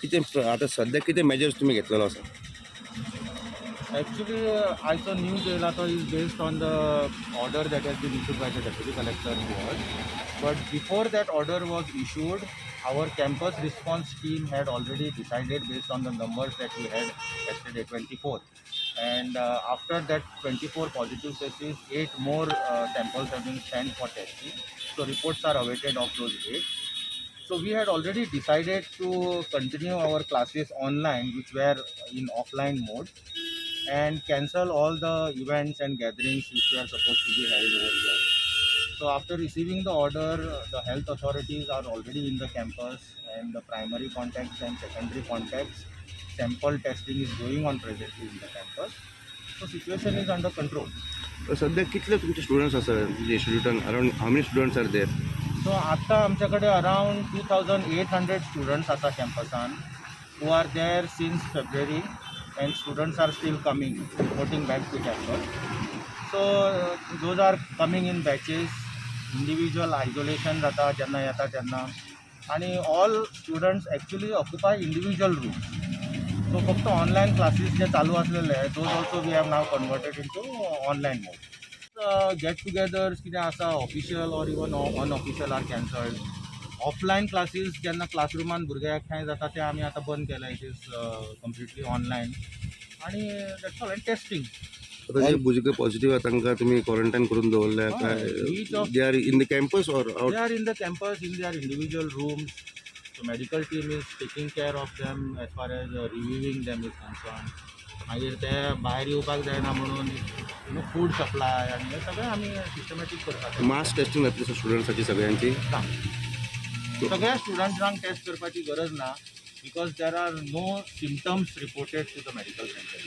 कितें आतां सध्या कितें मेजर्स तुमी घेतलेलो आसा? Actually, आयचो न्यूज येयला तो is based on the order that has been issued by the deputy collector to us. But before that order was issued, our campus response team had already decided based on the numbers that we had yesterday, 24. And after that 24 positive cases, 8 more samples have been sent for testing. So reports are awaited of those 8. So we had already decided to continue our classes online, which were in offline mode, and cancel all the events and gatherings which were supposed to be held over here. So after receiving the order, the health authorities are already in the campus, and the primary contacts and secondary contacts sample testing is going on presently in the campus. So situation is under control. सध्या कितले तुमचे students आसा? तुमचे student around how many students are there? So आता आमच्याकडे around 2,800 students आता कॅम्पसान who are there since February, and students are still coming, reporting back to campus. So those are coming in batches, individual isolation जाता जेन्ना येता तेन्ना, आणि all students actually occupy individual rooms. So फक्त online classes जे चालू असलेले आहे those also we have now converted into online mode. Get togethers कितें आसा ऑफिशियल और even unofficial are cancelled. Offline classes जेन्ना क्लासरुमान भुरग्याक कांय जाता ते आमी आतां बंद केला. इट इज कम्प्लिटली ऑनलायन, आणि दॅट्स ऑल. And testing. आता जे भुरगे पॉझिटिव्ह आहेत तांकां तुमी क्वॉरंटाईन करून दवरल्या काय? They are in the campus और out? They are in the campus in their individual rooms. So medical team is taking care of them as far as reviewing them is concerned. मागीर ते भायर येवपाक जायना म्हणून फूड सप्लाय आनी हे सगळें आमी सिस्टमॅटीक करतात. मास टेस्टिंग जातली स्टुडंट्साची सगळ्यांची? ना, सगळ्या स्टुडंट्सांक टेस्ट करपाची गरज ना, because there are no symptoms reported to the medical centre.